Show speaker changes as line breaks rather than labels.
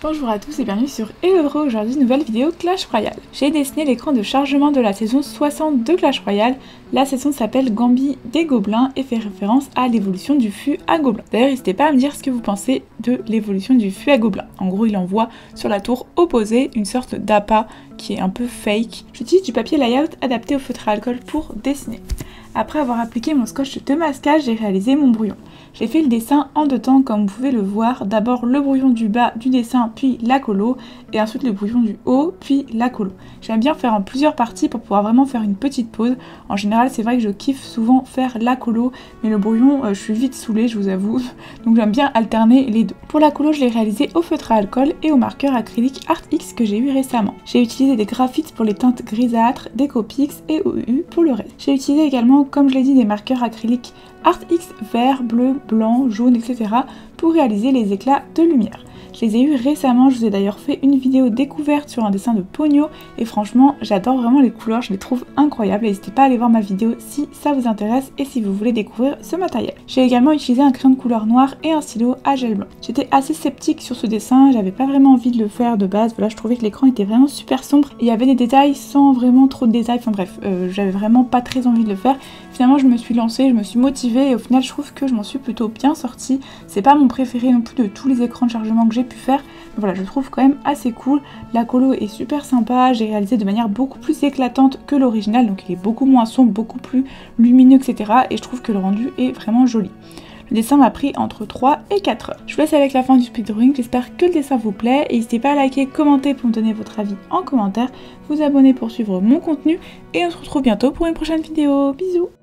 Bonjour à tous et bienvenue sur Hello. Aujourd'hui nouvelle vidéo Clash Royale. J'ai dessiné l'écran de chargement de la saison 60 de Clash Royale. La saison s'appelle Gambit des Gobelins et fait référence à l'évolution du fût à gobelins. D'ailleurs n'hésitez pas à me dire ce que vous pensez de l'évolution du fût à gobelins. En gros il envoie sur la tour opposée une sorte d'appât qui est un peu fake. J'utilise du papier layout adapté au feutre à alcool pour dessiner. Après avoir appliqué mon scotch de masquage, j'ai réalisé mon brouillon. J'ai fait le dessin en deux temps comme vous pouvez le voir, d'abord le brouillon du bas du dessin puis la colo et ensuite le brouillon du haut puis la colo. J'aime bien faire en plusieurs parties pour pouvoir vraiment faire une petite pause. En général c'est vrai que je kiffe souvent faire la colo mais le brouillon je suis vite saoulée je vous avoue, donc j'aime bien alterner les deux. Pour la colo je l'ai réalisé au feutre à alcool et au marqueur acrylique ArtX que j'ai eu récemment. J'ai utilisé des graphites pour les teintes grisâtres, des Copics et OU pour le reste. J'ai utilisé également comme je l'ai dit des marqueurs acryliques ArtX vert, bleu, blanc, jaune, etc. pour réaliser les éclats de lumière. Je les ai eus récemment, je vous ai d'ailleurs fait une vidéo découverte sur un dessin de Pogno et franchement j'adore vraiment les couleurs, je les trouve incroyables. N'hésitez pas à aller voir ma vidéo si ça vous intéresse et si vous voulez découvrir ce matériel. J'ai également utilisé un crayon de couleur noire et un stylo à gel blanc. J'étais assez sceptique sur ce dessin, j'avais pas vraiment envie de le faire de base, voilà je trouvais que l'écran était vraiment super sombre et il y avait des détails sans vraiment trop de détails, enfin bref, j'avais vraiment pas très envie de le faire. Finalement je me suis lancée, je me suis motivée et au final je trouve que je m'en suis plutôt bien sortie. C'est pas mon préféré non plus de tous les écrans de chargement que j'ai pu faire, mais voilà je trouve quand même assez cool. La colo est super sympa, j'ai réalisé de manière beaucoup plus éclatante que l'original, donc il est beaucoup moins sombre, beaucoup plus lumineux etc. et je trouve que le rendu est vraiment joli. Le dessin m'a pris entre 3 et 4 heures. Je vous laisse avec la fin du speedrunning, j'espère que le dessin vous plaît. Et n'hésitez pas à liker, commenter pour me donner votre avis en commentaire, vous abonner pour suivre mon contenu et on se retrouve bientôt pour une prochaine vidéo. Bisous!